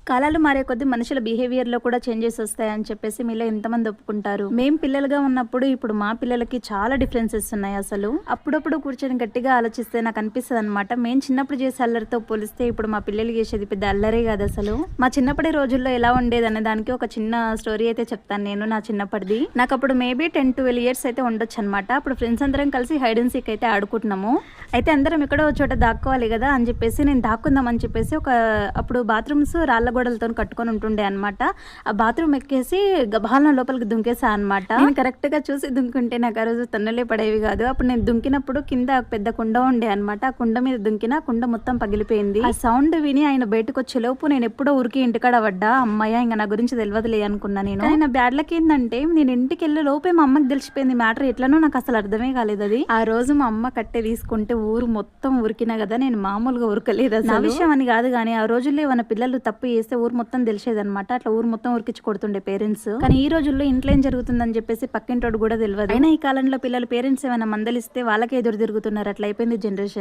కాలాలు మారే కొద్దీ మనుషుల బిహేవియర్‌లో కూడా చేంజెస్ వస్తాయని చెప్పేసి మీలో ఎంతమంది ఒప్పుకుంటారు? మేము పిల్లలుగా ఉన్నప్పుడు, ఇప్పుడు మా పిల్లలకి చాలా డిఫరెన్సెస్ ఉన్నాయి అసలు. అప్పుడప్పుడు కూర్చొని గట్టిగా ఆలోచిస్తే నాకు అనిపిస్తదనమాట. మేము చిన్నప్పుడు చేసే అల్లరితో పోలిస్తే ఇప్పుడు మా పిల్లలు చేసేది పెద్ద అల్లరే కాదసలు. మా చిన్నప్పటి రోజుల్లో ఎలా ఉండేదనే దానికి ఒక చిన్న స్టోరీ అయితే చెప్తాను నేను నా చిన్నప్పటిది. నాకప్పుడు మేబీ 10, 12 ఇయర్స్ అయితే ఉండొచ్చనమాట. అప్పుడు ఫ్రెండ్స్ అందరం కలిసి హైడ్ అండ్ సీక్ అయితే ఆడుకుంటున్నాము. అయితే అందరం ఎక్కడో ఒక చోట దాక్కోవాలి కదా అని చెప్పేసి నేను దాక్కుందాం అని చెప్పేసి అప్పుడు బాత్రూమ్స్ రాళ్ళ గోడలతో కట్టుకొని ఉంటుండే అనమాట. ఆ బాత్రూమ్ ఎక్కేసి గబాలన లోపలికి దుంకేసా అనమాట. నేను కరెక్ట్ గా చూసి దుంకుంటే నాకు ఆ రోజు తన్నులే పడేవి కాదు. అప్పుడు నేను దుంకినప్పుడు కింద పెద్ద కుండ ఉండే అనమాట. ఆ కుండ మీద దుంకిన కుండ మొత్తం పగిలిపోయింది. ఆ సౌండ్ విని ఆయన బయటకు వచ్చే లోపు నేను ఎప్పుడో ఉరికి ఇంటికాడ పడ్డా. అమ్మాయ ఇంకా నా గురించి తెలియదులే అనుకున్నా నేను. కానీ నా బ్యాడ్ లక్ ఏంటంటే నేను ఇంటికి వెళ్ళే లోపే మా అమ్మకి తెలిసిపోయింది మ్యాటర్. ఎట్లనో నాకు అసలు అర్థమే కాలేదు అది. ఆ రోజు మా అమ్మ కట్టె తీసుకుంటే ఊరు మొత్తం ఉరికినా కదా, నేను మామూలుగా ఉరకలేదు. నా విషయం అని కాదు కానీ ఆ రోజుల్లో ఏమైనా పిల్లలు తప్పు చేస్తే ఊరు మొత్తం తెలిసేదన్నమాట. అట్లా ఊరు మొత్తం ఉరికించి కొడుతుండే పేరెంట్స్. కానీ ఈ రోజుల్లో ఇంట్లో ఏం జరుగుతుందని చెప్పేసి పక్కింటోడు కూడా తెలియదు. అయినా ఈ కాలంలో పిల్లలు పేరెంట్స్ ఏమైనా మందలిస్తే వాళ్ళకే ఎదురు తిరుగుతున్నారు. అట్లా అయిపోయింది జనరేషన్.